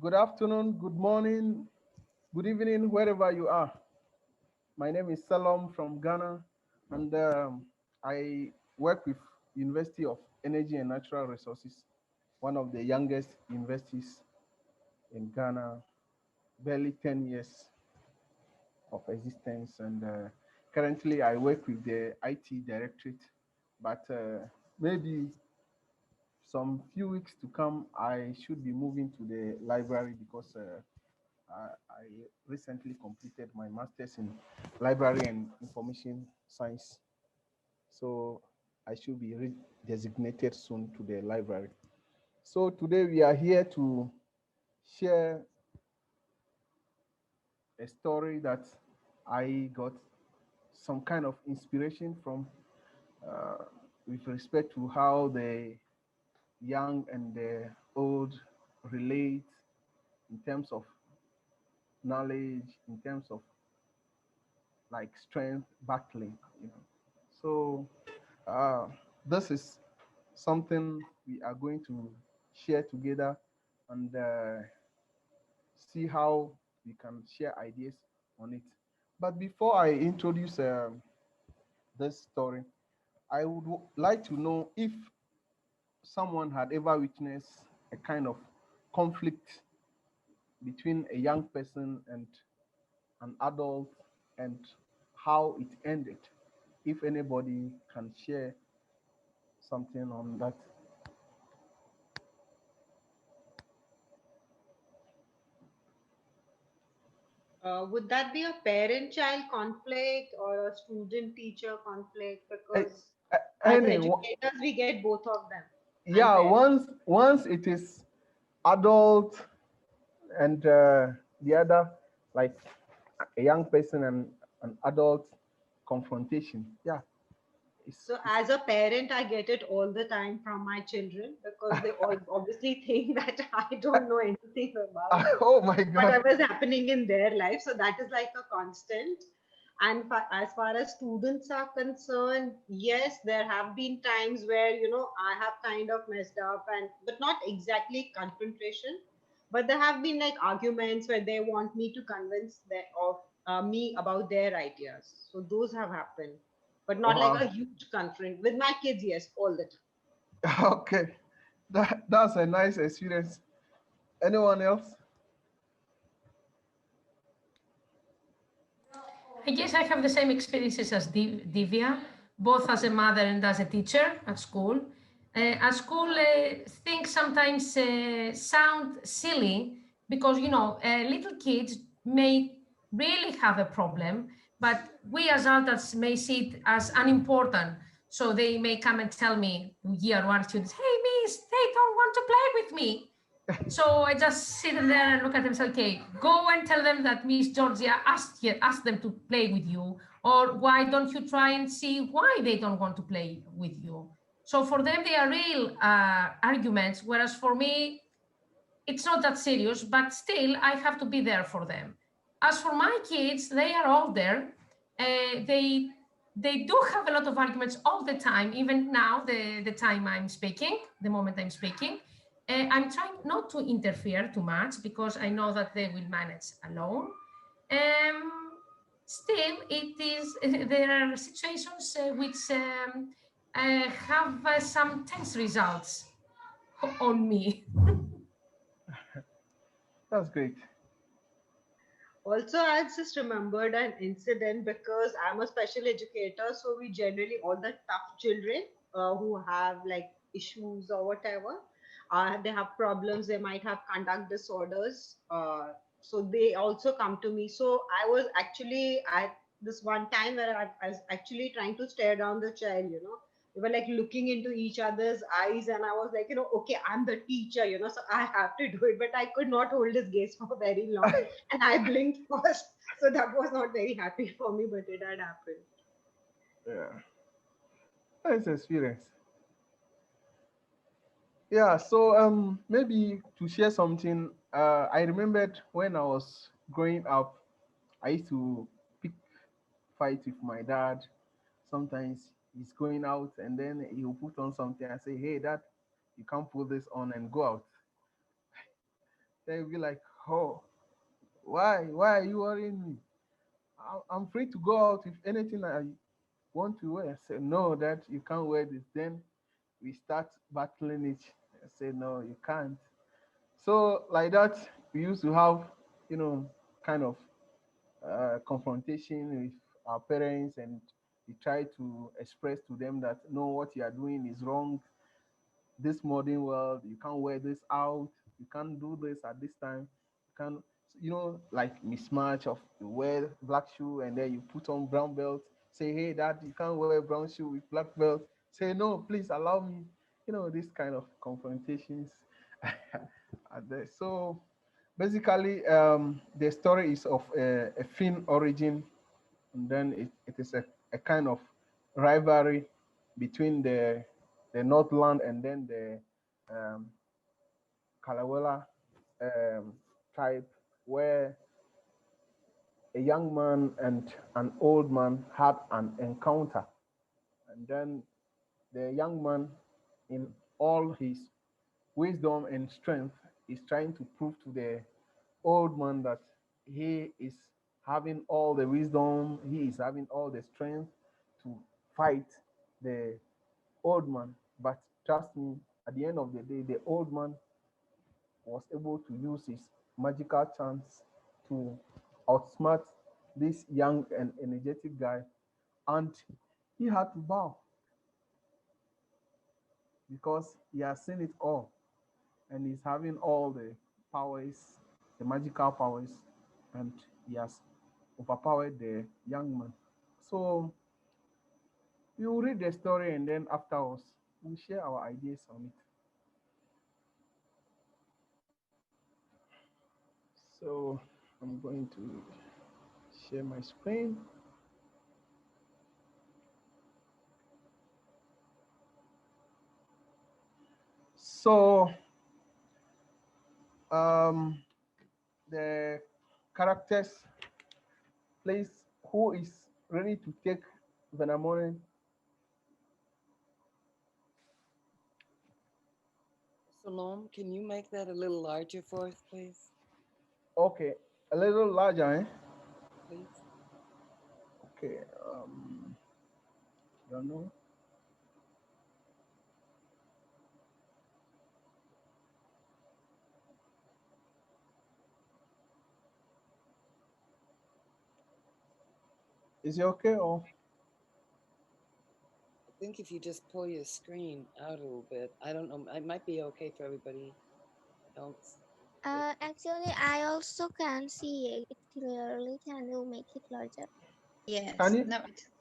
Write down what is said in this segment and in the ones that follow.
Good afternoon, good morning, good evening, wherever you are. My name is Selorm from Ghana, and I work with University of Energy and Natural Resources, one of the youngest universities in Ghana, barely 10 years of existence. And currently, I work with the IT Directorate, but maybe some few weeks to come, I should be moving to the library because I recently completed my master's in library and information science. So I should be designated soon to the library. So today we are here to share a story that I got some kind of inspiration from uh, with respect to how the young and the old relate in terms of knowledge, in terms of like strength battling, you know. So uh, this is something we are going to share together and see how we can share ideas on it. But before I introduce this story, I would like to know if someone had ever witnessed a kind of conflict between a young person and an adult and how it ended. If anybody can share something on that. Would that be a parent-child conflict or a student-teacher conflict? A- Because as Any, educators, we get both of them, and yeah, parents. once it is adult and the other like a young person and an adult confrontation. Yeah, So it's as a parent, I get it all the time from my children because they all obviously think that I don't know anything about oh my god. whatever is happening in their life. So that is like a constant. And as far as students are concerned, yes, there have been times where I have kind of messed up, and but not exactly confrontation, but there have been like arguments where they want me to convince of me about their ideas. So those have happened, but not like Wow. a huge confront with my kids. Yes, all the time. Okay, that's a nice experience. Anyone else? I guess I have the same experiences as Divya, both as a mother and as a teacher at school. At school, things sometimes sound silly because, little kids may really have a problem, but we as adults may see it as unimportant. So they may come and tell me, year one students, hey, miss, they don't want to play with me. So I just sit there and look at them and say, okay, go and tell them that Miss Georgia asked them to play with you. Or why don't you try and see why they don't want to play with you? So for them, they are real arguments, whereas for me, it's not that serious, but still, I have to be there for them. As for my kids, they are older. They do have a lot of arguments all the time, even now, the time I'm speaking, the moment I'm speaking. I'm trying not to interfere too much because I know that they will manage alone. Um, Still, it is there are situations which have some tense results on me. That's great. Also, I just remembered an incident because I'm a special educator, so we generally all the tough children who have like issues or whatever, they have problems, they might have conduct disorders. So they also come to me. So I was actually at this one time where I was actually trying to stare down the child. We were like looking into each other's eyes, and I was like, okay, I'm the teacher, so I have to do it, but I could not hold his gaze for very long, and I blinked first. So that was not very happy for me, but it had happened. Yeah, nice experience. Yeah, so maybe to share something, I remembered when I was growing up, I used to pick fight with my dad. Sometimes he's going out and then he'll put on something. I say, hey, dad, you can't put this on and go out. They'll be like, oh, why are you worrying me? I'm free to go out if anything I want to wear. I say, no, that you can't wear this. Then we start battling it. I say, no, you can't. So like that, we used to have, kind of confrontation with our parents, and we try to express to them that no, what you are doing is wrong. This modern world, you can't wear this out, you can't do this at this time, you can't, like mismatch of you wear black shoe and then you put on brown belt. Say, hey, dad, you can't wear brown shoe with black belt. Say, no, please allow me. This kind of confrontations are there. So basically, the story is of a Finn origin, and then it is a kind of rivalry between the Northland and then the um, Kalawela um, tribe, where a young man and an old man had an encounter, and then the young man, in all his wisdom and strength, is trying to prove to the old man that he is having all the wisdom, he is having all the strength to fight the old man. But trust me, at the end of the day, the old man was able to use his magical chance to outsmart this young and energetic guy, and he had to bow because he has seen it all and he's having all the powers, the magical powers, and he has overpowered the young man. So we will read the story, and then afterwards we'll share our ideas on it. So I'm going to share my screen. So um, the characters, please, who is ready to take Venamone? Selorm, can you make that a little larger for us, please? Okay, a little larger, eh? Please. Okay, don't know. Is it okay or? I think if you just pull your screen out a little bit, I don't know, it might be okay for everybody else. Actually, I also can see it clearly. Can you make it larger? Can Yes. you? No,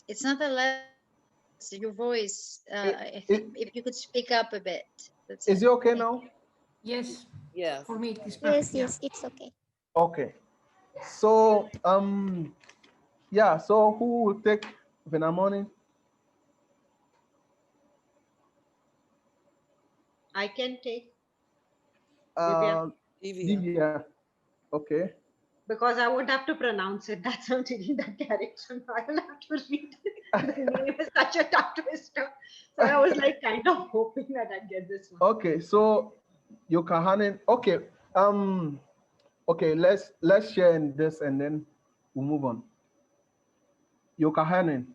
it's not the letters, it's your voice. I It, think if you could speak up a bit, that's is it. it okay Thank now? you. Yes, Yes, for it's me it is better. perfect. Yes, Yeah. yes, it's okay. Okay. So yeah. So who will take Venamone? I can take Divya Uh, Evia. Divya. Okay. because I won't have to pronounce it. That's how I'm taking that character. I will have to read it. The name is such a tongue twister. So I was like kind of hoping that I'd get this one. Okay. So Yokahanen. Okay. Um. Okay. Let's share in this and then we'll move on. Yokahanen.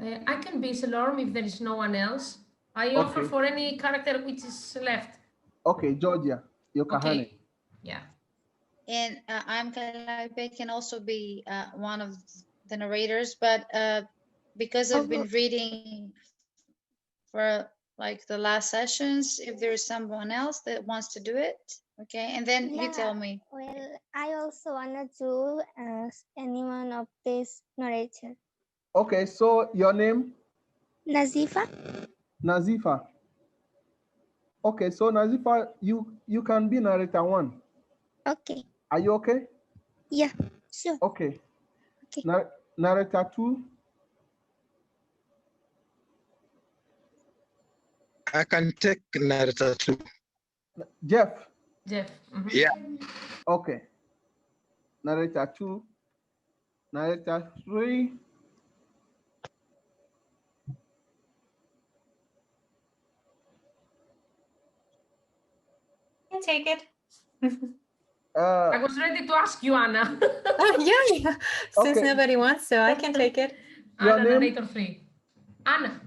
I can be Selorm if there is no one else. I offer Okay. for any character which is left. Okay. Georgia. Yokahanen. Okay. Yeah. And I'm Calliope, can also be one of the narrators, but because I've Oh, been reading for like the last sessions, if there is someone else that wants to do it, okay, and then you yeah. tell me. Well, I also wanna do as anyone of this narrator. Okay. So your name? Nazifa. Nazifa. Okay. So Nazifa, you can be narrator one. Okay. Are you okay? Yeah. Sure. Okay. Okay. Narrator two. I can take narrator too. Jeff. Jeff. Mhm. Yeah. Okay. Narrator two. Narrator three. can take it. I was ready to ask you, Anna. Yeah. Since Okay. nobody wants, so I can take it. Your Anna, name? narrator 3. Anna.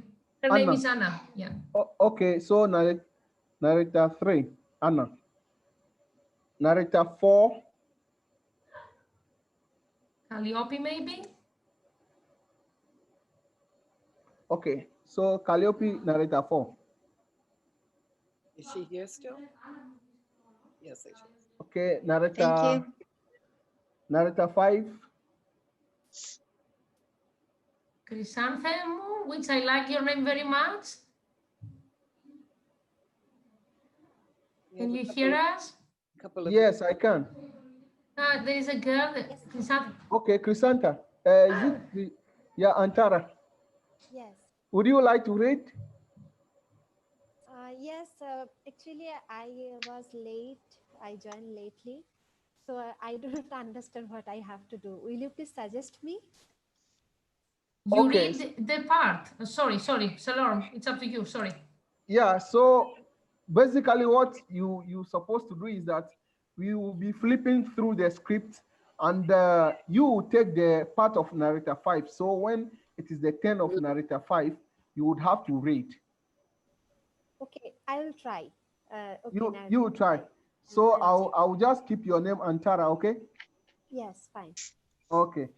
Her name Anna. is Anna. Yeah. Okay, so narrator 3, Anna. Narrator 4, Calliope, maybe? okay, so Calliope, narrator 4. Is she here still? Yes, I should. Okay, Thank narrator, you. narrator 5, Chrysanthemum, which I like your name very much. Can you hear us? Couple of yes, I can. There is a girl, Chrysanthemum. Okay, Chrysanta, is it yeah, Antara, Yes. would you like to read? Yes, actually, I was late. I joined lately. So I don't understand what I have to do. Will you please suggest me? You Okay. read the part. Sorry, Selorm, it's up to you, sorry. Yeah, so basically what you're supposed to do is that we will be flipping through the script and you will take the part of narrator 5. So when it is the turn of narrator 5, you would have to read. Okay, I will try. Okay, You will try. So I'll just keep your name Antara, okay? Yes, fine. Okay,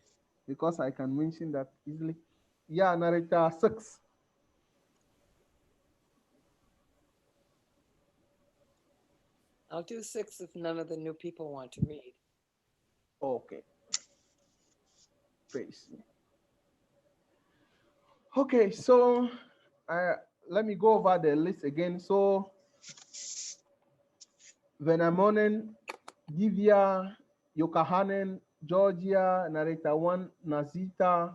because I can mention that easily. Yeah, narrator 6. I'll do 6 if none of the new people want to read. Okay. Tracy. Okay, so let me go over the list again. So Venamonen, Divya, Yokahanen, Georgia, narrator 1, Nazita,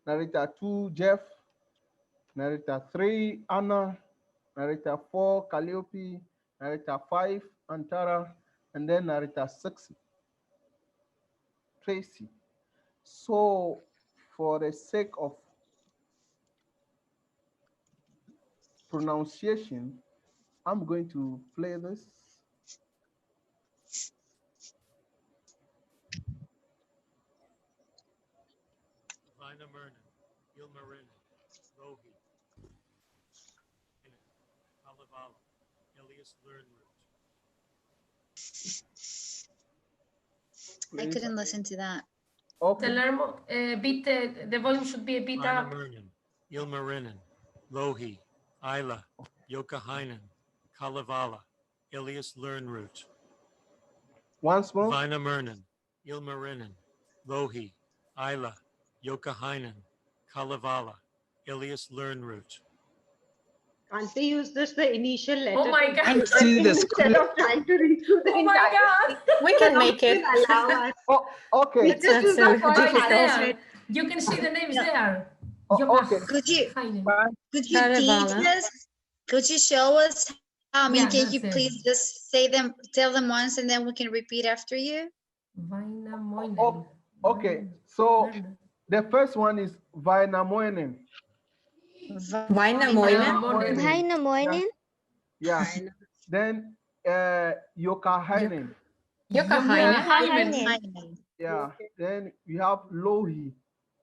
narrator 2, Jeff, narrator 3, Anna, narrator 4, Calliope, narrator 5, Antara, and then narrator 6, Tracy. So for the sake of pronunciation, I'm going to play this. Vina Mernon, Ilmarinen, Lohi, Kalevala, Elias Learnroot. I couldn't listen to that. Okay. Selorm, the volume should be a bit Vina up. Mernon, Ilmarinen, Lohi, Isla, Yokahainen, Kalevala, Elias Learnroot. Once more. Vina Mernon, Ilmarinen, Lohi, Isla, Yokahainen, Kalevala, Elias Learnroot. Can't they use the initial letter? Oh my God. See the Instead of trying to read through the Oh my entire God. thing. We can The make it. law will allow us. Oh, okay. We It's just not use so the first Right difficult. there. alphabet. You can see the names Yeah. there. Okay. Could you Kalevala. teach us? Could you show us how? I mean, Yeah, can you that's it. please just say them, tell them once, and then we can repeat after you? Vainamoinen. Okay. So the first one is Vainamoinen. Vainamoinen. Vainamoinen. Yeah. Then Yokahainen. Yokahainen. Yokahainen. Yeah. Then we have Lohi.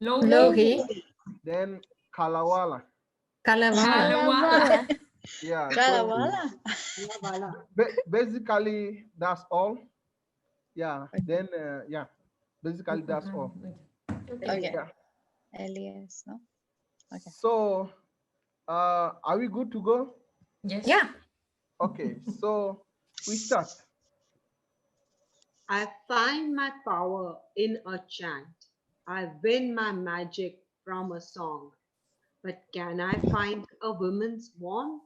Lohi. Then Kalawala. Kalevala. Kalevala. Yeah. So Kalevala. basically that's all. Yeah. Then yeah. Basically that's all. Okay. Yeah. Elias, no? Okay. So are we good to go? Yes. Yeah. Okay. So we start. I find my power in a chant. I win my magic from a song. But can I find a woman's warmth?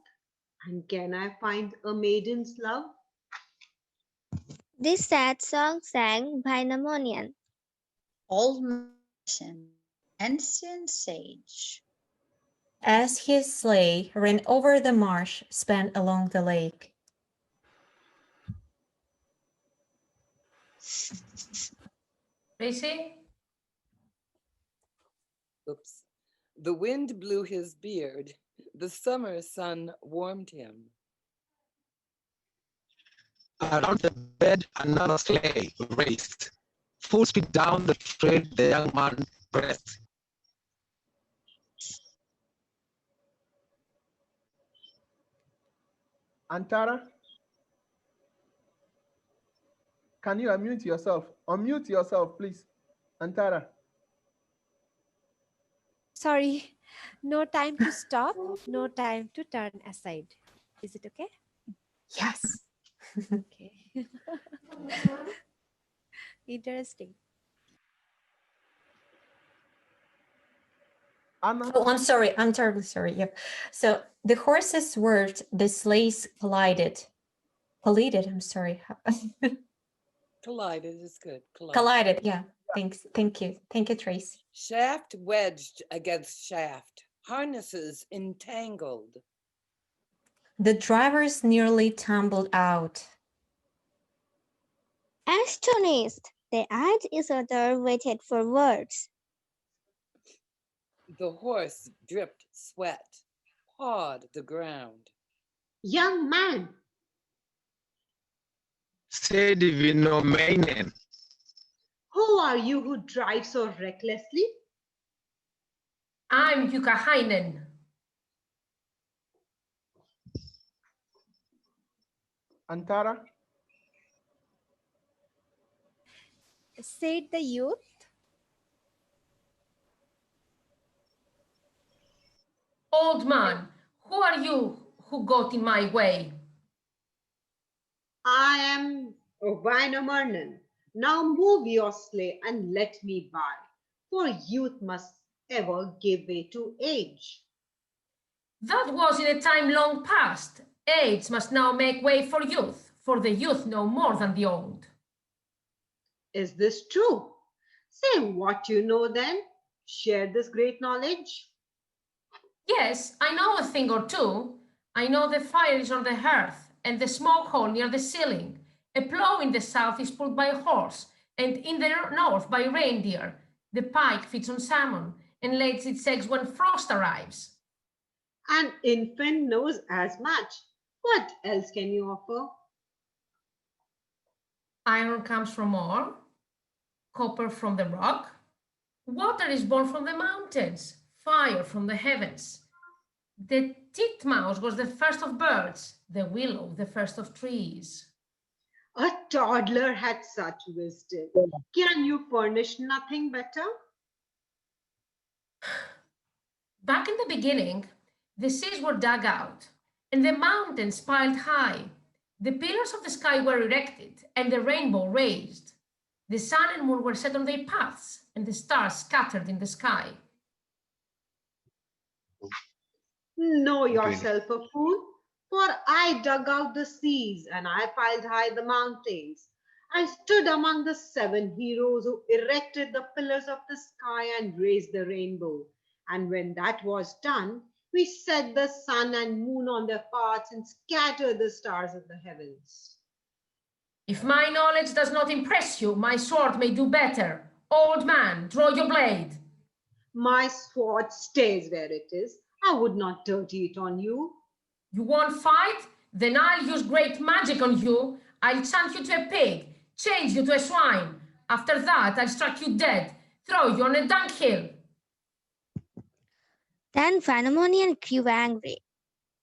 And can I find a maiden's love? This sad song sang Vainamoinen. Old magician, ancient sage. As his sleigh ran over the marsh spanned along the lake. Tracy? Oops. The wind blew his beard. The summer sun warmed him. Around the bed, another sleigh raced. Full speed down the street, the young man pressed. Antara, can you unmute yourself? Unmute yourself, please. Antara. Sorry, no time to stop, no time to turn aside. Is it okay? Yes. Okay. Interesting. Anna. Oh, I'm sorry. I'm terribly sorry. Yeah. So the horses swerved, the sleighs collided. Collided, I'm sorry. Collided is good. Collided, yeah. Thanks. Thank you. Thank you, Trace. Shaft wedged against shaft. Harnesses entangled. The drivers nearly tumbled out. Astonished, they eyed each other, waited for words. The horse dripped sweat, pawed the ground. Young man, Said Vinomainen. who are you who drive so recklessly? I'm Yukahainen. Antara. Said the youth. Old man, who are you who got in my way? I am Vainamarnan. Now move your sleigh and let me by, for youth must ever give way to age. That was in a time long past. Age must now make way for the youth know more than the old. Is this true? Say what you know then. Share this great knowledge. Yes, I know a thing or two. I know the fire is on the hearth, and the smoke hole near the ceiling. A plough in the south is pulled by a horse, and in the north by reindeer. The pike feeds on salmon, and lays its eggs when frost arrives. An infant knows as much. What else can you offer? Iron comes from ore, copper from the rock. Water is born from the mountains, fire from the heavens. The titmouse was the first of birds, the willow the first of trees. A toddler had such wisdom. Can you furnish nothing better? Back in the beginning, the seas were dug out, and the mountains piled high. The pillars of the sky were erected, and the rainbow raised. The sun and moon were set on their paths, and the stars scattered in the sky. Know yourself a fool, for I dug out the seas and I piled high the mountains. I stood among the 7 heroes who erected the pillars of the sky and raised the rainbow. And when that was done, we set the sun and moon on their paths and scattered the stars of the heavens. If my knowledge does not impress you, my sword may do better. Old man, draw your blade. My sword stays where it is. I would not dirty it on you. You won't fight? Then I'll use great magic on you. I'll chant you to a pig, change you to a swine. After that, I'll strike you dead, throw you on a dunghill. Then Vainamarnan grew angry.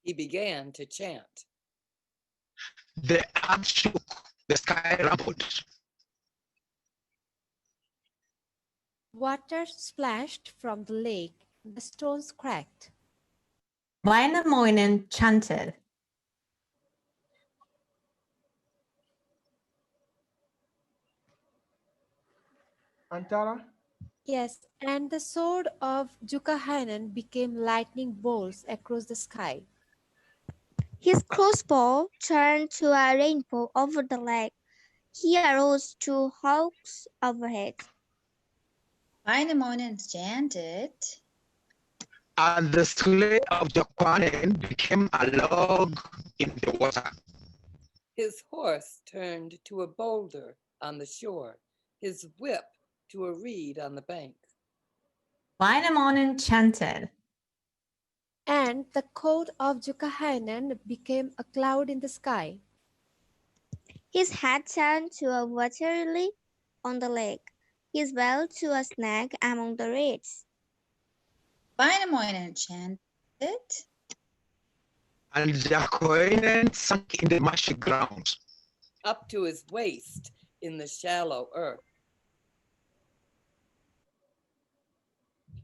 He began to chant. The earth shook, the sky rumbled. Water splashed from the lake. The stones cracked. Vainamoinen chanted. Antara. Yes, and the sword of Jukahainen became lightning bolts across the sky. His crossbow turned to a rainbow over the lake. He arose 2 hawks overhead. Vainamoinen chanted. And the sleigh of Jokwanen became a log in the water. His horse turned to a boulder on the shore, his whip to a reed on the bank. Vainamoinen chanted. And the coat of Jukahainen became a cloud in the sky. His head turned to a water lily on the lake, his bell to a snag among the reeds. Wainamoinen chanted, And Jacoinen sank in the marshy ground. up to his waist in the shallow earth.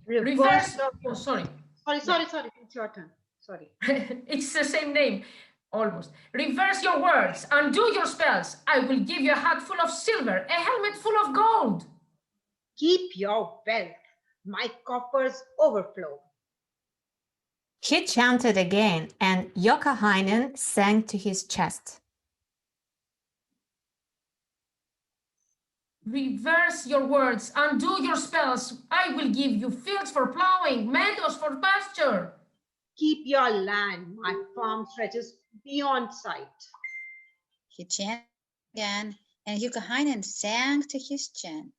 Reverse. Oh, sorry. Sorry. It's your turn. Sorry. It's the same name, almost. Reverse your words, undo your spells. I will give you a hat full of silver, a helmet full of gold. Keep your wealth. My coffers overflow. He chanted again, and Youkahainen sank to his chest. Reverse your words, undo your spells. I will give you fields for plowing, meadows for pasture. Keep your land. My farm stretches beyond sight. he chanted again, and Youkahainen sank to his chin.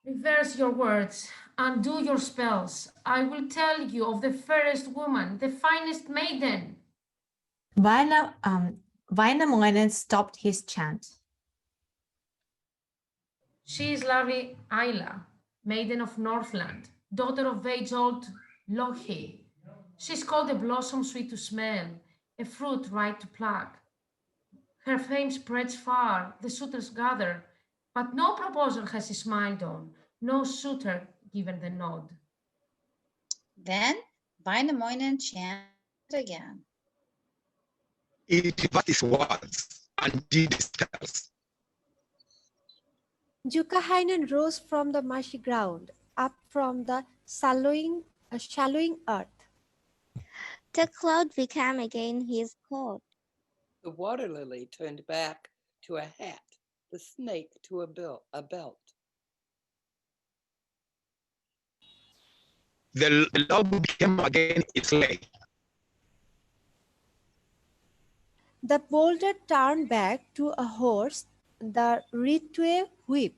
Reverse your words, undo your spells. I will tell you of the fairest woman, the finest maiden. Wainamoinen stopped his chant. She is lovely Ayla, maiden of Northland, daughter of age-old Louhi. She's called a blossom sweet to smell, a fruit ripe to pluck. Her fame spreads far, the suitors gather, but no proposal has he smiled on, no suitor given the nod. Then Wainamoinen chanted again. He reversed his words and did his spells. Youkahainen rose from the marshy ground, up from the shallowing earth. The cloud became again his coat. The water lily turned back to a hat, the snake to a belt. The log became again its leg. The boulder turned back to a horse, the reed to a whip.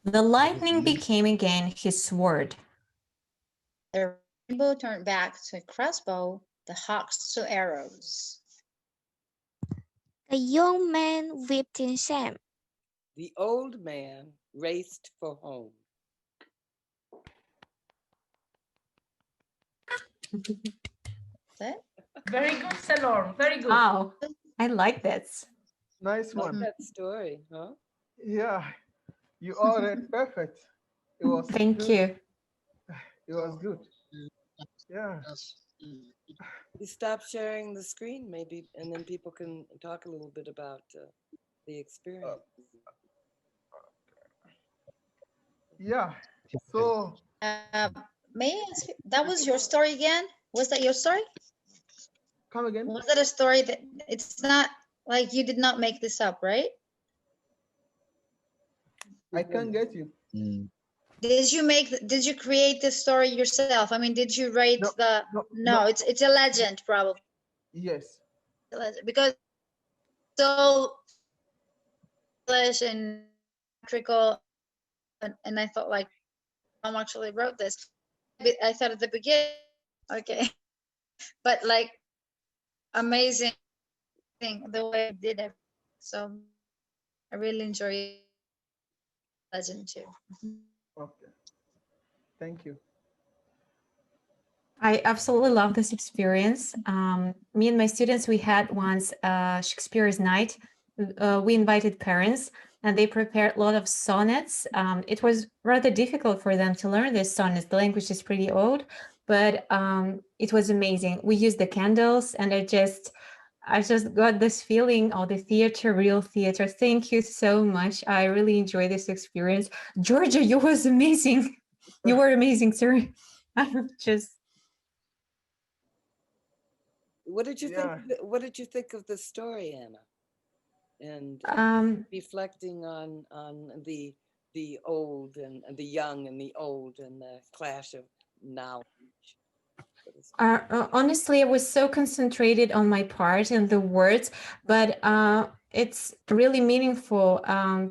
The lightning became again his sword. The rainbow turned back to a crossbow, the hawks to arrows. The young man wept in shame. The old man raced for home. That? Very good, Selorm, very good. Wow, I like this. Nice Love one. that story, huh? Yeah, you all read perfect. It was Thank good. you. It was good. Yeah. You stop sharing the screen, maybe, and then people can talk a little bit about the experience. Yeah. So May I ask you, that was your story again? Was that your story? come again. Was that a story that it's not like you did not make this up, right? I can't get you. Did you create this story yourself? I mean, did you write no, it's a legend probably. Yes. Because so English and theatrical and I thought like mom actually wrote this. I thought at the beginning, okay. But like amazing thing the way I did it. So I really enjoy legend too. Okay. Thank you. I absolutely love this experience. Me and my students, we had once Shakespeare's night. We invited parents and they prepared a lot of sonnets. It was rather difficult for them to learn this sonnets. The language is pretty old, but it was amazing. We used the candles and I just got this feeling of the theater, real theater. Thank you so much. I really enjoyed this experience. Georgia, you was amazing. You were amazing, sir. What did you think? What did you think of the story, Anna? And reflecting on the old and the young and the old and the clash of knowledge. Honestly, I was so concentrated on my part and the words, but it's really meaningful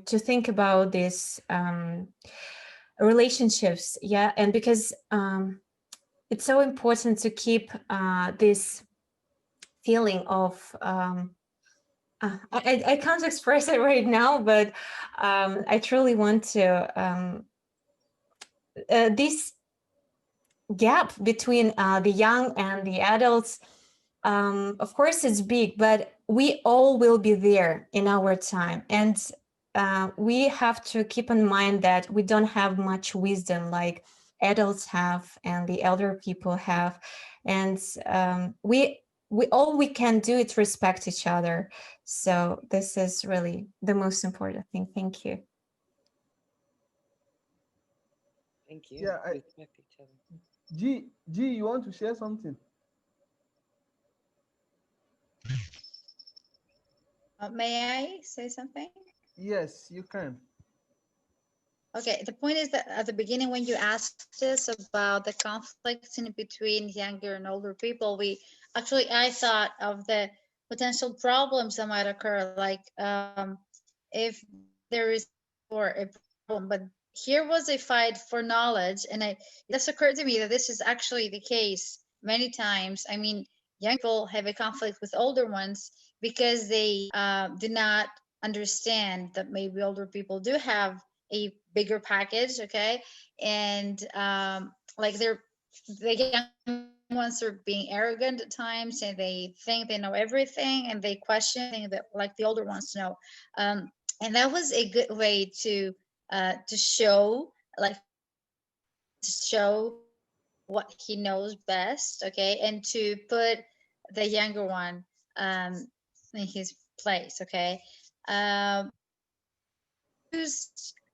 to think about these relationships. Yeah, and because it's so important to keep this feeling of I can't express it right now, but I truly want to this gap between the young and the adults. Of course, it's big, but we all will be there in our time, and we have to keep in mind that we don't have much wisdom like adults have and the elder people have, and we all we can do is respect each other. So this is really the most important thing. Thank you. Thank you. Yeah, Respect each other. G, you want to share something? May I say something? Yes, you can. Okay, the point is that at the beginning, when you asked us about the conflicts in between younger and older people, I thought of the potential problems that might occur, like if there is or a problem, but here was a fight for knowledge, and this occurred to me that this is actually the case many times. I mean, young people have a conflict with older ones because they do not understand that maybe older people do have a bigger package, okay, and like the young ones are being arrogant at times, and they think they know everything, and they question things that like the older ones know, and that was a good way to show, like, to show what he knows best, okay, and to put the younger one in his place, okay.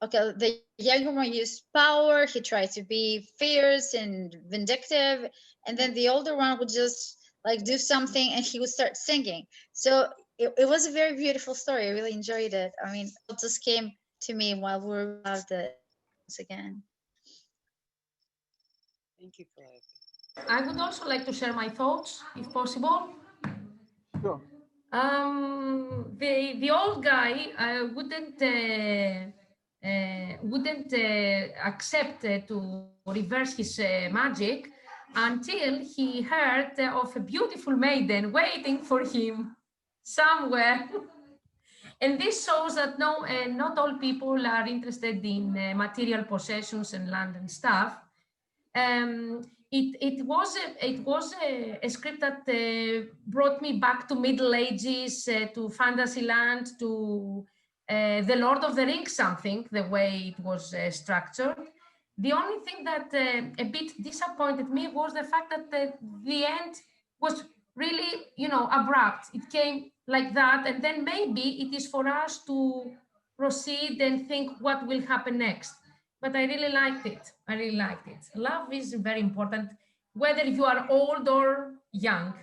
Okay, the younger one used power. He tried to be fierce and vindictive, and then the older one would just like do something, and he would start singing. So it was a very beautiful story. I really enjoyed it. I mean, it just came to me while we were about the again. Thank you, Claire. I would also like to share my thoughts, if possible. Sure. The old guy wouldn't accept to reverse his magic until he heard of a beautiful maiden waiting for him somewhere. And this shows that not all people are interested in material possessions and land and stuff. It was a script that brought me back to Middle Ages, to Fantasyland, to the Lord of the Rings, something, the way it was structured. The only thing that a bit disappointed me was the fact that the end was really, abrupt. It came like that, and then maybe it is for us to proceed and think what will happen next. But I really liked it. I really liked it. Love is very important, whether you are old or young,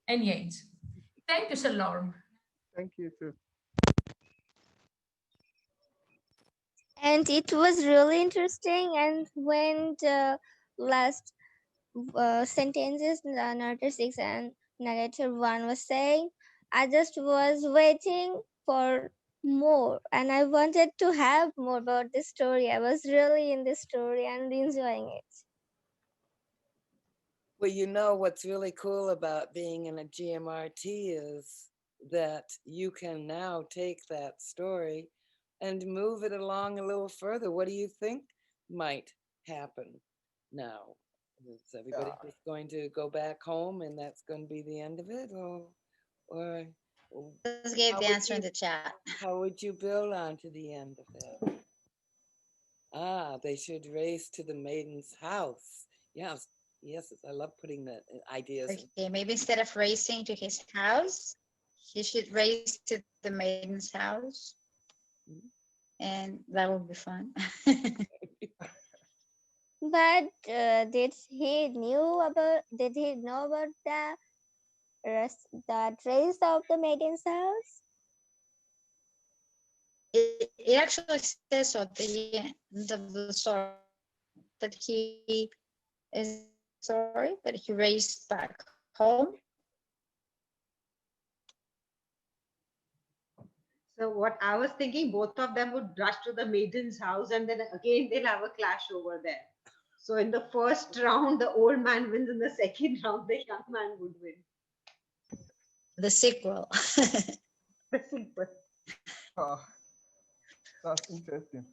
any age. Thank you, Selorm. Thank you too. And it was really interesting. And when the last sentences, the narrator 6 and narrator 1 was saying, I just was waiting for more, and I wanted to have more about this story. I was really in this story and enjoying it. Well, you know what's really cool about being in a GMRT is that you can now take that story and move it along a little further. What do you think might happen now? Is everybody just going to go back home and that's going to be the end of it, or Just gave the answer in the chat. How would you build on to the end of it? Ah, they should race to the maiden's house. Yes, yes, I love putting the ideas. Okay, maybe instead of racing to his house, he should race to the maiden's house, and that will be fun. But did he know about the race of the maiden's house? It actually says at the end of the story that he is sorry, but he raced back home. So what I was thinking, both of them would rush to the maiden's house, and then again they'll have a clash over there. So in the first round, the old man wins. In the second round, the young man would win. The sequel. The sequel. Ah, that's interesting.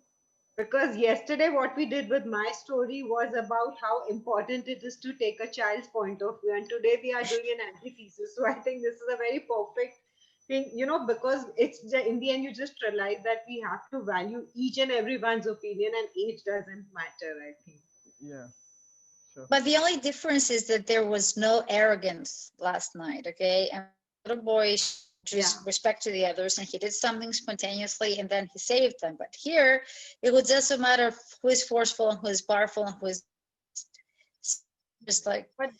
Because yesterday, what we did with my story was about how important it is to take a child's point of view. And today we are doing an antithesis. So I think this is a very perfect thing, because in the end, you just realize that we have to value each and everyone's opinion and age doesn't matter, I think. Yeah, sure. But the only difference is that there was no arrogance last night, okay? And the little boy just respect to the others, and he did something spontaneously, and then he saved them. But here, it was just a matter of who is forceful and who is powerful and who is just like. But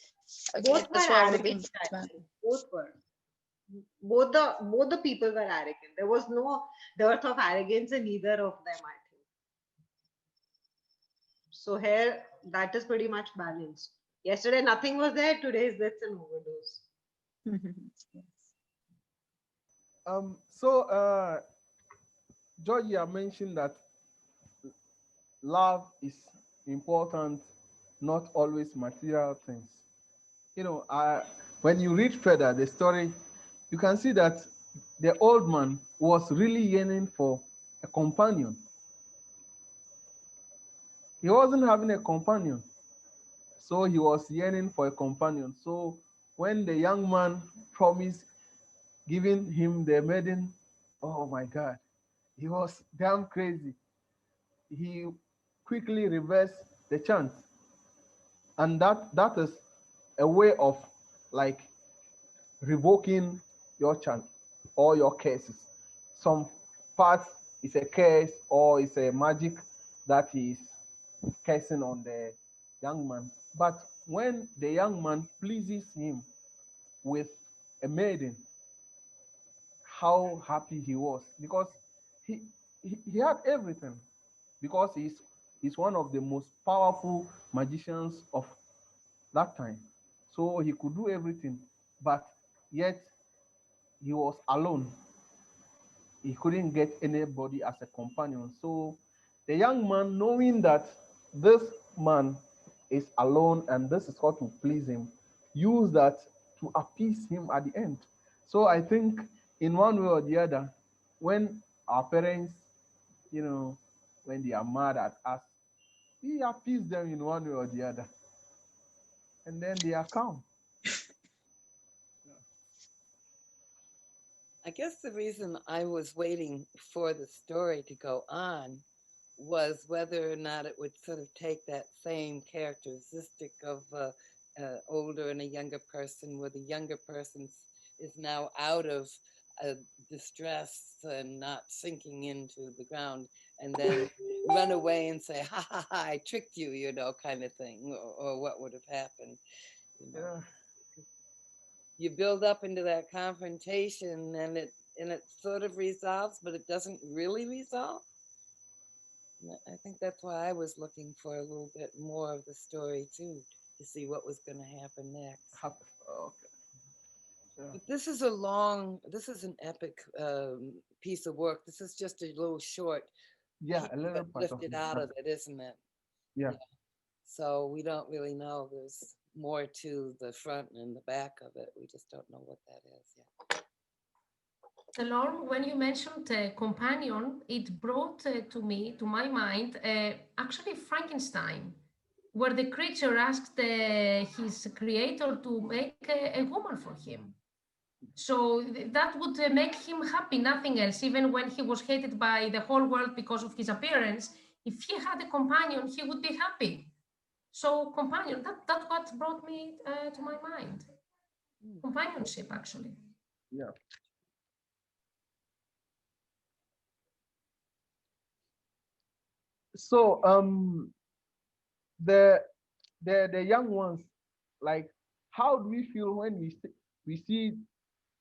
Okay, both that's were why I would be. arrogant. Both were. Both the people were arrogant. There was no dearth of arrogance in either of them, I think. So here, that is pretty much balanced. Yesterday, nothing was there. Today, that's an overdose. So Georgia mentioned that love is important, not always material things. When you read further the story, you can see that the old man was really yearning for a companion. He wasn't having a companion, so he was yearning for a companion. So when the young man promised giving him the maiden, oh my God, he was damn crazy. He quickly reversed the chance, and that is a way of like revoking your chant or your curses. Some parts is a curse or it's a magic that is cursing on the young man. But when the young man pleases him with a maiden, how happy he was, because he had everything, because he's one of the most powerful magicians of that time. So he could do everything, but yet he was alone. He couldn't get anybody as a companion. So the young man, knowing that this man is alone and this is what will please him, used that to appease him at the end. So I think in one way or the other, when our parents, when they are mad at us, we appease them in one way or the other. And then they are calm. I guess the reason I was waiting for the story to go on was whether or not it would sort of take that same characteristic of older and a younger person, where the younger person is now out of distress and not sinking into the ground, and then run away and say, ha ha ha, I tricked you, kind of thing, or what would have happened. Yeah. You build up into that confrontation, and it sort of resolves, but it doesn't really resolve. I think that's why I was looking for a little bit more of the story too, to see what was going to happen next. Okay. Yeah. But this is an epic piece of work. This is just a little short. Yeah, a little part lifted out of it, isn't it? Yeah. So we don't really know. There's more to the front and the back of it. We just don't know what that is yet. Selorm, when you mentioned companion, it brought to my mind, actually Frankenstein, where the creature asked his creator to make a woman for him. So that would make him happy, nothing else. Even when he was hated by the whole world because of his appearance, if he had a companion, he would be happy. So companion, that's what brought me to my mind. Companionship, actually. Yeah. So the young ones, like, how do we feel when we see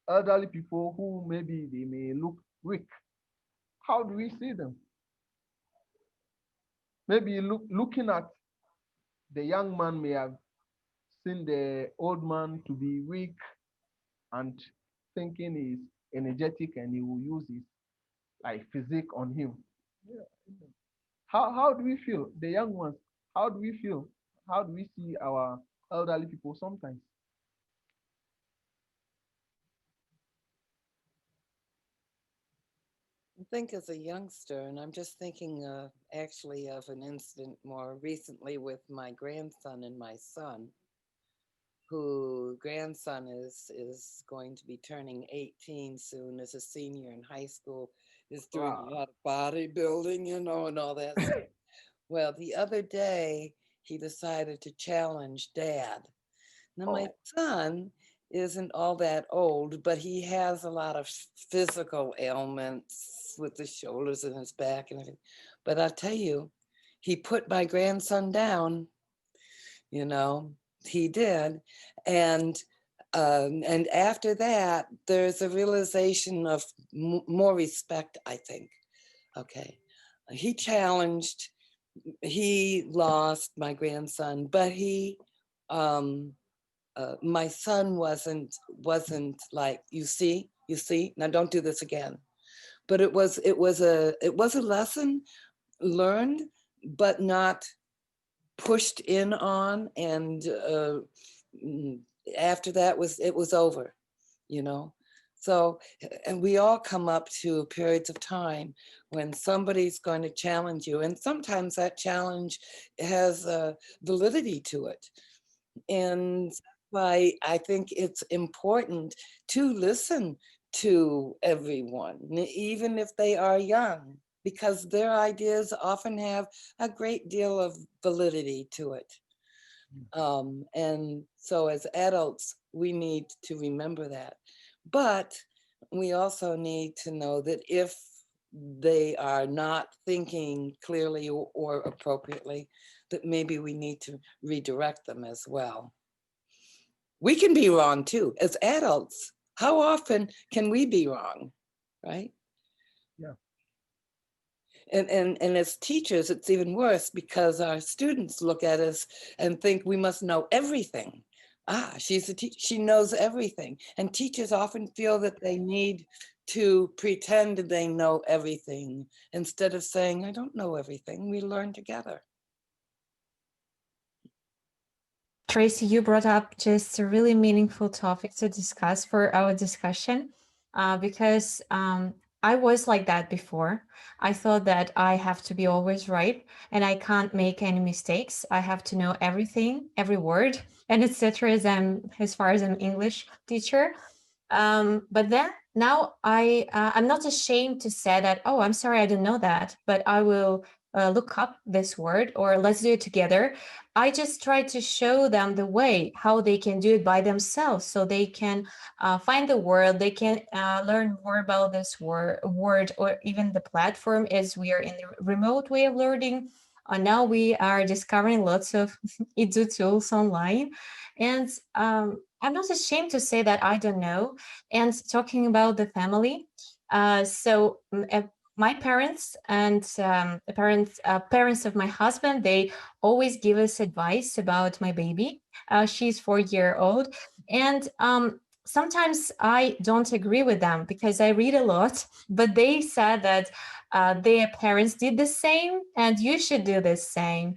elderly people who maybe they may look weak? How do we see them? Maybe looking at the young man may have seen the old man to be weak and thinking he's energetic and he will use his like physique on him. Yeah. How do we feel, the young ones? How do we feel? How do we see our elderly people sometimes? think as a youngster, and I'm just thinking actually of an incident more recently with my grandson and my son, who grandson is going to be turning 18 soon, is a senior in high school, is doing a lot of bodybuilding, you know, and all that stuff. Well, the other day he decided to challenge dad. Now my son isn't all that old, but he has a lot of physical ailments with his shoulders and his back and everything. But I'll tell you, he put my grandson down, you know, he did. And after that, there's a realization of more respect, I think. Okay. He challenged, he lost my grandson, but he, my son wasn't like, you see, now don't do this again. But it was a lesson learned, but not pushed in on. And after that it was over, you know. So, and we all come up to periods of time when somebody's going to challenge you, and sometimes that challenge has validity to it. And why I think it's important to listen to everyone, even if they are young, because their ideas often have a great deal of validity to it. And so as adults, we need to remember that. But we also need to know that if they are not thinking clearly or appropriately, that maybe we need to redirect them as well. We can be wrong too. As adults, how often can we be wrong, right? Yeah. And as teachers, it's even worse because our students look at us and think we must know everything. She's a teacher, she knows everything. And teachers often feel that they need to pretend they know everything instead of saying, I don't know everything, we learn together. Tracy, you brought up just a really meaningful topic to discuss for our discussion, because I was like that before. I thought that I have to be always right and I can't make any mistakes. I have to know everything, every word, and etc. As far as an English teacher. But then now I'm not ashamed to say that, oh, I'm sorry, I didn't know that, but I will look up this word, or let's do it together. I just try to show them the way, how they can do it by themselves, so they can find the word, they can learn more about this word, or even the platform, as we are in the remote way of learning. Now we are discovering lots of edu tools online. And I'm not ashamed to say that I don't know. And talking about the family, so my parents and the parents of my husband, they always give us advice about my baby. She's 4 years old. And sometimes I don't agree with them because I read a lot, but they said that their parents did the same and you should do the same.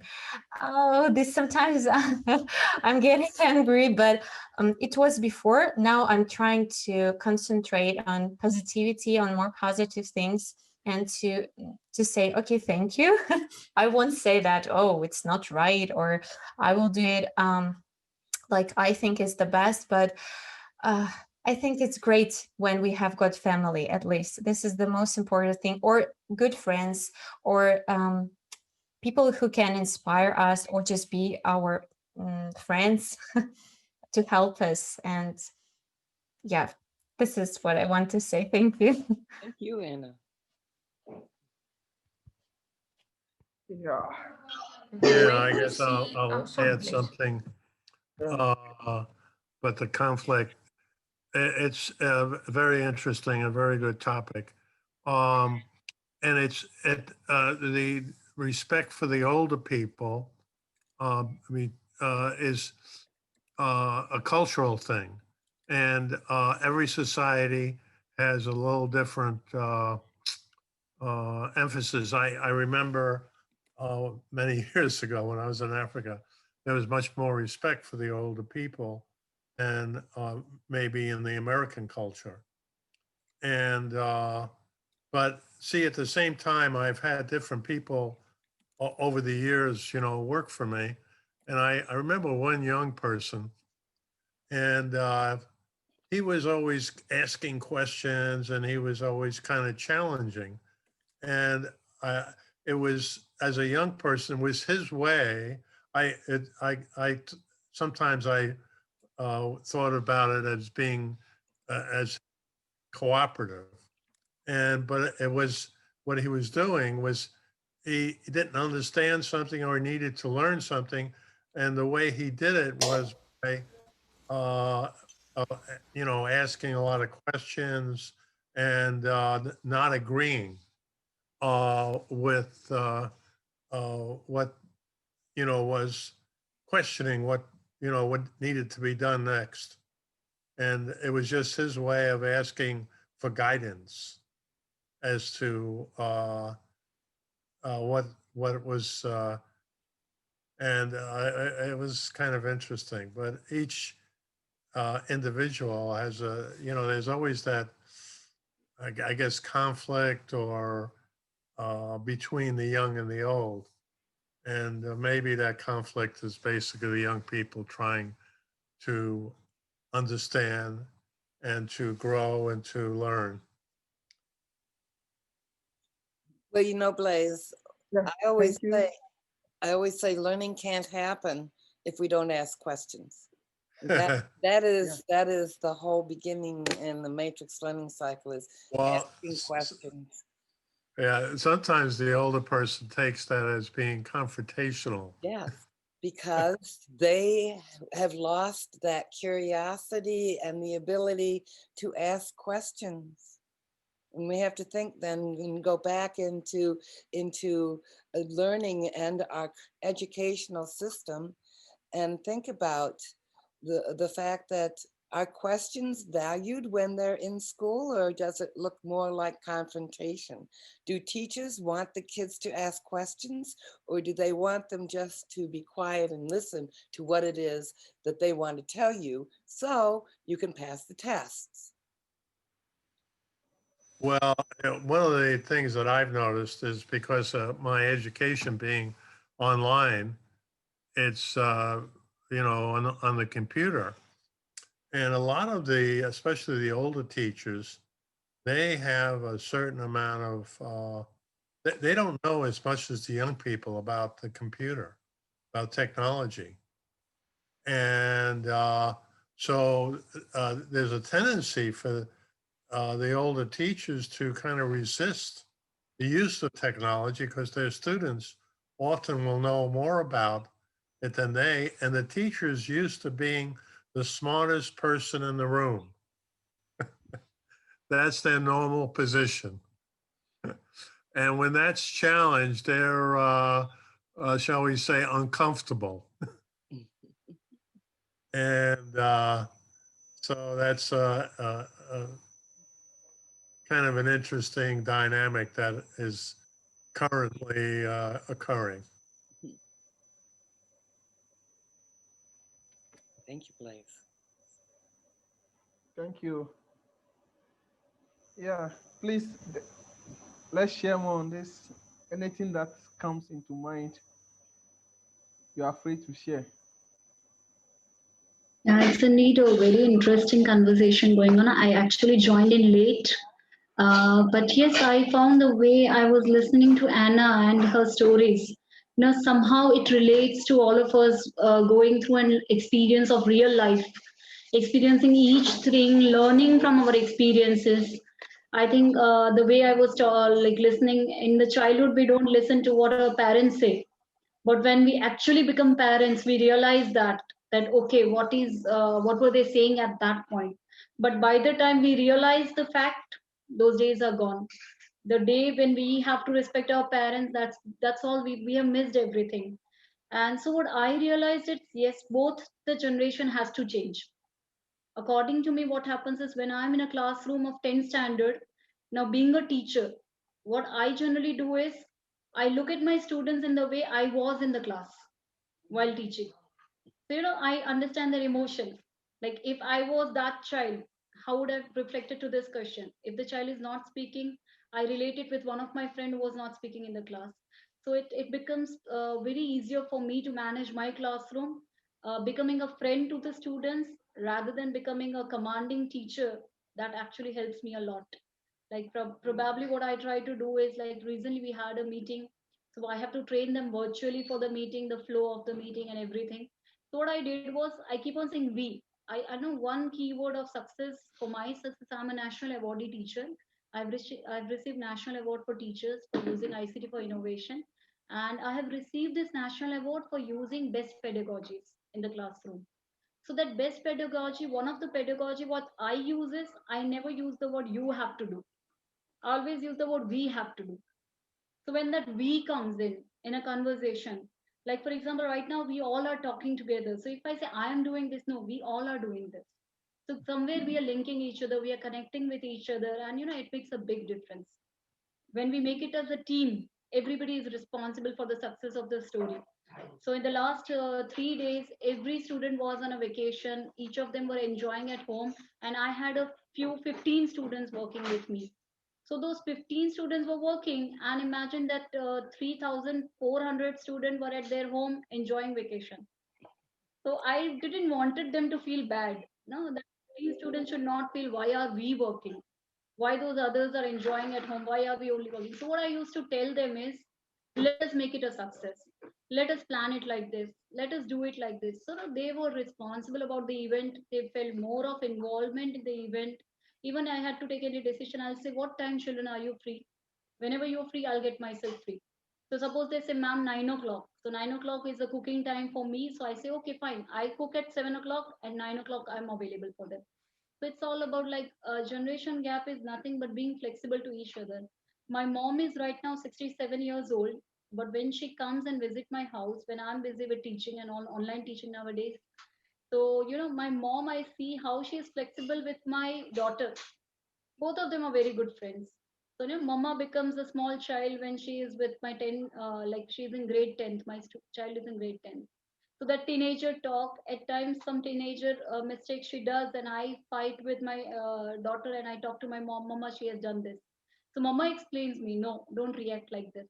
Oh, this sometimes I'm getting angry, but it was before. Now I'm trying to concentrate on positivity, on more positive things, and to say, okay, thank you. I won't say that, oh, it's not right, or I will do it like I think is the best, but I think it's great when we have got family, at least. This is the most important thing, or good friends, or people who can inspire us, or just be our friends to help us. And yeah, this is what I want to say. Thank you. Thank you, Anna. Yeah. Yeah, I guess I'll sorry, add please. something. But the conflict, it's a very interesting, a very good topic. And it's the respect for the older people is a cultural thing. And every society has a little different emphasis. I remember many years ago when I was in Africa, there was much more respect for the older people than maybe in the American culture. And but see, at the same time, I've had different people over the years, work for me. And I remember one young person, and he was always asking questions, and he was always kind of challenging. And it was, as a young person, was his way. Sometimes I thought about it as being as cooperative, but it was, what he was doing was, he didn't understand something or he needed to learn something, and the way he did it was by uh, asking a lot of questions and not agreeing with what was questioning what needed to be done next. And it was just his way of asking for guidance as to what it was, and it was kind of interesting. But each individual has there's always that, I guess, conflict or between the young and the old. And maybe that conflict is basically the young people trying to understand and to grow and to learn. Well, Blaise, Yeah, I always thank you. say learning can't happen if we don't ask questions. That is the whole beginning in the matrix learning cycle, is asking questions. Yeah, sometimes the older person takes that as being confrontational. Yes, because they have lost that curiosity and the ability to ask questions. And we have to think then and go back into learning and our educational system, and think about the fact that, are questions valued when they're in school, or does it look more like confrontation? Do teachers want the kids to ask questions, or do they want them just to be quiet and listen to what it is that they want to tell you so you can pass the tests? Well, one of the things that I've noticed is, because of my education being online, it's, on the computer. And a lot of especially the older teachers, they have a certain amount of, they don't know as much as the young people about the computer, about technology. And so there's a tendency for the older teachers to kind of resist the use of technology, because their students often will know more about it than they, and the teacher's used to being the smartest person in the room. That's their normal position. And when that's challenged, they're, shall we say, uncomfortable. And so that's kind of an interesting dynamic that is currently occurring. Thank you, Blaise. Thank you. Yeah, please, let's share more on this. Anything that comes into mind, you are free to share. Yeah, it's indeed a very interesting conversation going on. I actually joined in late. But yes, I found the way I was listening to Anna and her stories, somehow it relates to all of us going through an experience of real life, experiencing each thing, learning from our experiences. I think the way I was like listening in the childhood, we don't listen to what our parents say. But when we actually become parents, we realize that okay, what were they saying at that point? But by the time we realize the fact, those days are gone. The day when we have to respect our parents, that's all, we have missed everything. And so what I realized is, yes, both the generation has to change. According to me, what happens is, when I'm in a classroom of 10 standard, now being a teacher, what I generally do is, I look at my students in the way I was in the class while teaching. So, I understand their emotions. Like, if I was that child, how would I have reflected to this question? If the child is not speaking, I relate it with one of my friend who was not speaking in the class. So it becomes very easier for me to manage my classroom, becoming a friend to the students rather than becoming a commanding teacher. That actually helps me a lot. Like probably what I try to do is, like, recently we had a meeting, so I have to train them virtually for the meeting, the flow of the meeting and everything. So what I did was, I keep on saying we. I know one keyword of success for my success. I'm a national awardee teacher. I've received national award for teachers for using ICT for innovation, and I have received this national award for using best pedagogies in the classroom. So that best pedagogy, one of the pedagogy what I use is, I never use the word you have to do. I always use the word we have to do. So when that we comes in a conversation, like for example, right now we all are talking together. So if I say I am doing this, no, we all are doing this. So somewhere we are linking each other, we are connecting with each other, and it makes a big difference. When we make it as a team, everybody is responsible for the success of the story. So in the last 3 days, every student was on a vacation. Each of them were enjoying at home, and I had a few 15 students working with me. So those 15 students were working, and imagine that 3,400 students were at their home enjoying vacation. So I didn't wanted them to feel bad. No, that these students should not feel, why are we working? Why those others are enjoying at home? Why are we only working? So what I used to tell them is, let us make it a success. Let us plan it like this. Let us do it like this. So they were responsible about the event. They felt more of involvement in the event. Even I had to take any decision, I'll say, what time, children, are you free? Whenever you're free, I'll get myself free. So suppose they say, ma'am, 9 o'clock. So 9 o'clock is the cooking time for me. So I say, okay, fine. I cook at 7 o'clock, and 9 o'clock I'm available for them. So it's all about, like, generation gap is nothing but being flexible to each other. My mom is right now 67 years old, but when she comes and visit my house, when I'm busy with teaching and all online teaching nowadays, so my mom, I see how she is flexible with my daughter. Both of them are very good friends. So mama becomes a small child when she is with my 10, like she's in grade 10th. My child is in grade 10th. So that teenager talk, at times some teenager mistake she does, and I fight with my daughter, and I talk to my mom, mama, she has done this. So mama explains me, no, don't react like this.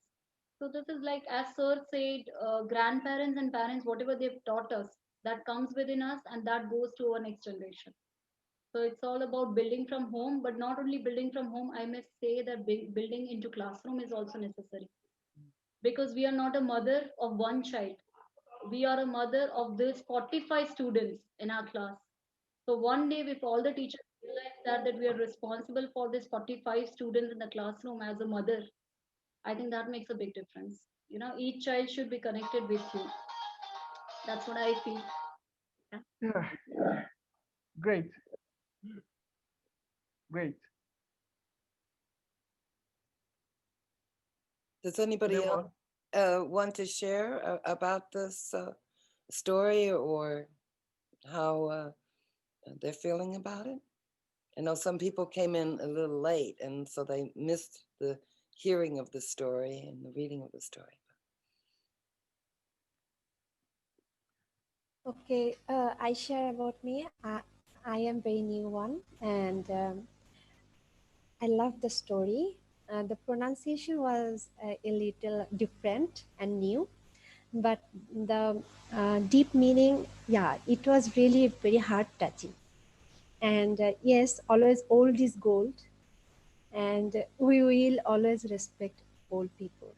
So this is like, as sir said, grandparents and parents, whatever they've taught us, that comes within us, and that goes to our next generation. So it's all about building from home, but not only building from home. I must say that building into classroom is also necessary, because we are not a mother of one child. We are a mother of this 45 students in our class. So one day, if all the teachers realize that we are responsible for this 45 students in the classroom as a mother, I think that makes a big difference. Each child should be connected with you. That's what I feel. Yeah. Yeah, great, great. Does anybody else want to share about this story, or how they're feeling about it? I know some people came in a little late, and so they missed the hearing of the story and the reading of the story. Okay, I share about me. I am very new one, and I love the story. The pronunciation was a little different and new, but the deep meaning, yeah, it was really very heart touching. And yes, always old is gold, and we will always respect old people.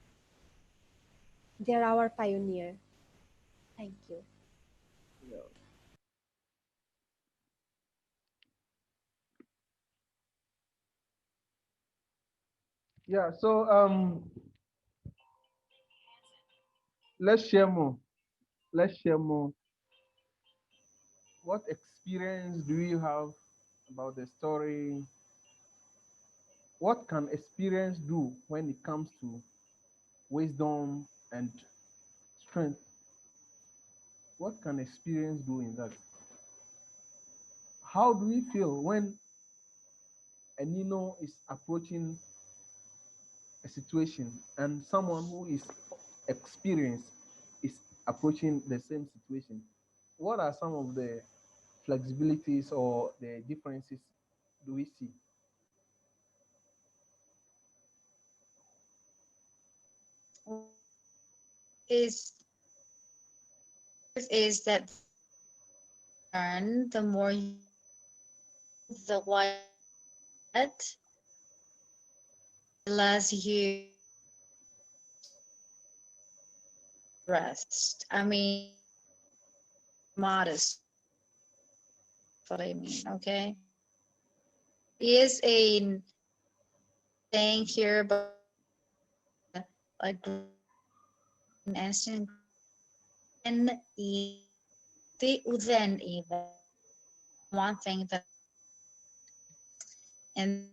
They are our pioneer. Thank you. Yeah, so let's share more. Let's share more. What experience do you have about the story? What can experience do when it comes to wisdom and strength? What can experience do in that? How do we feel when a Nino is approaching a situation and someone who is experienced is approaching the same situation? What are some of the flexibilities or the differences do we see? is that learn, the more you, the wiser, the less you rest. I mean, modest. What I mean, okay? Is a thing here, but like an instant and the then even one thing that and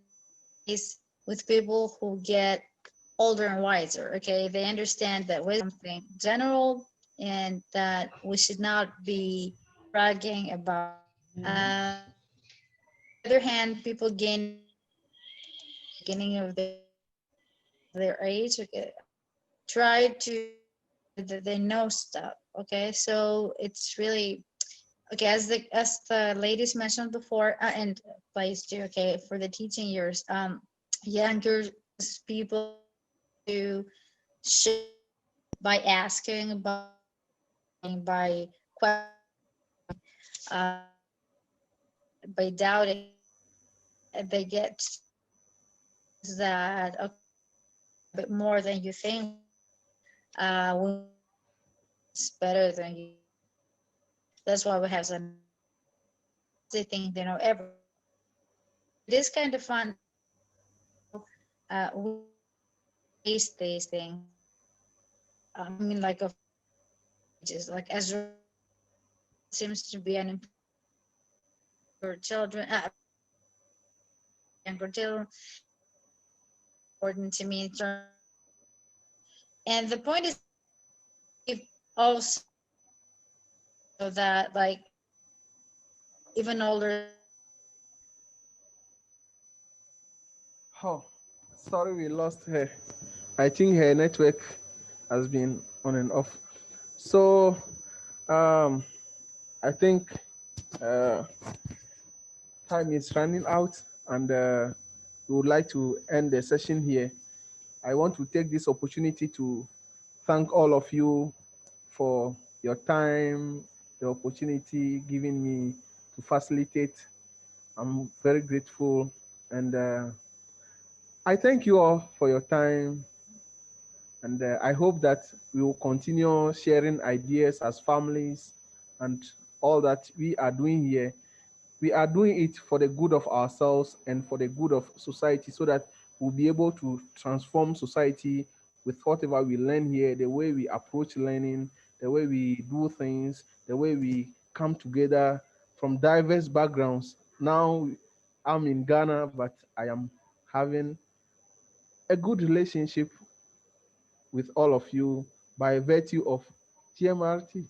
is with people who get older and wiser. Okay, they understand that wisdom something general and that we should not be bragging about. On the other hand, people gain beginning of their age. Okay, try to that they know stuff. Okay, so it's really okay as the ladies mentioned before and plays too. Okay, for the teaching years, younger people to share by asking, by questioning, uh, by doubting, they get that a bit more than you think. It's better than you. That's why we have some. They think they know everything. It is kind of fun. We taste these things. I mean, like a just like as seems to be an for children, younger children, important to me. And the point is also that like even older. Oh, sorry, we lost her. I think her network has been on and off. So, I think time is running out, and we would like to end the session here. I want to take this opportunity to thank all of you for your time, the opportunity given me to facilitate. I'm very grateful, and I thank you all for your time, and I hope that we will continue sharing ideas as families and all that we are doing here. We are doing it for the good of ourselves and for the good of society, so that we'll be able to transform society with whatever we learn here, the way we approach learning, the way we do things, the way we come together from diverse backgrounds. Now I'm in Ghana, but I am having a good relationship with all of you by virtue of GMRT.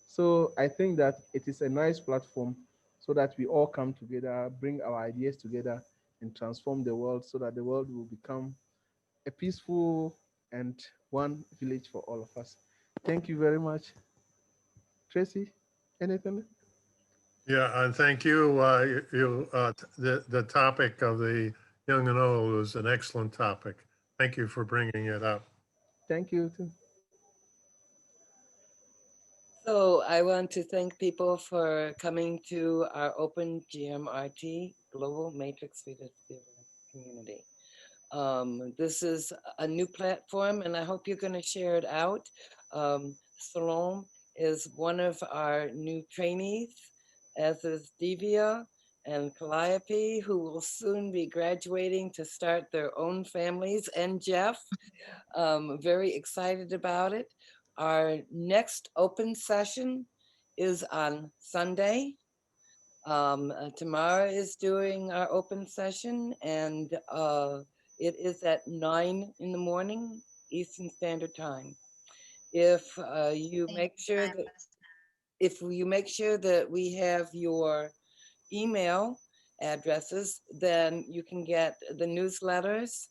So I think that it is a nice platform so that we all come together, bring our ideas together, and transform the world so that the world will become a peaceful and one village for all of us. Thank you very much. Tracy, anything? Yeah, and thank you. The topic of the young and old was an excellent topic. Thank you for bringing it up. Thank you too. So I want to thank people for coming to our open GMRT Global Matrix Reader Theater community. This is a new platform, and I hope you're going to share it out. Selorm is one of our new trainees, as is Divya and Calliope, who will soon be graduating to start their own families, and Jeff. Very excited about it. Our next open session is on Sunday. Tamara is doing our open session, and it is at 9 in the morning, Eastern Standard Time. If you make sure that we have your email addresses, then you can get the newsletters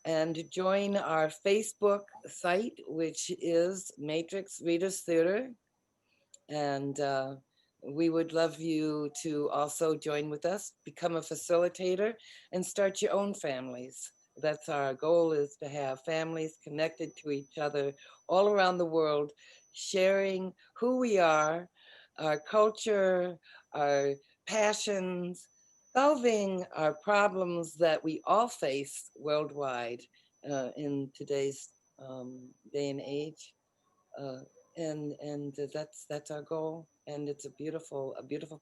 and join our Facebook site, which is Matrix Readers Theater. And we would love you to also join with us, become a facilitator, and start your own families. That's our goal, is to have families connected to each other all around the world, sharing who we are, our culture, our passions, solving our problems that we all face worldwide in today's day and age. And that's our goal, and it's a beautiful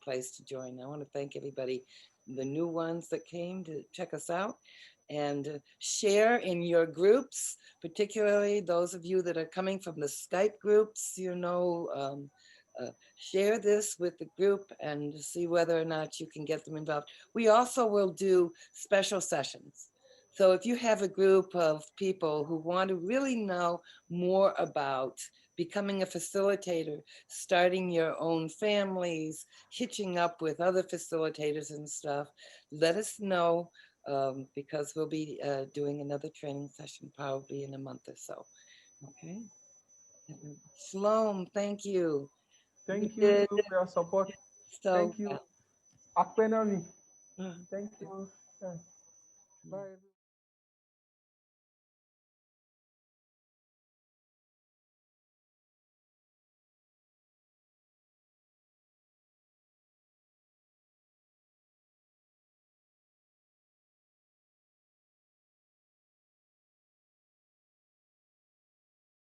place to join. I want to thank everybody, the new ones that came to check us out, and share in your groups, particularly those of you that are coming from the Skype groups. Share this with the group and see whether or not you can get them involved. We also will do special sessions. So if you have a group of people who want to really know more about becoming a facilitator, starting your own families, hitching up with other facilitators and stuff, let us know, because we'll be doing another training session probably in a month or so. Okay. Shalom, thank you. Thank you too for your support. So, thank you. Akpenami. uh, Thank you. Yeah. Bye.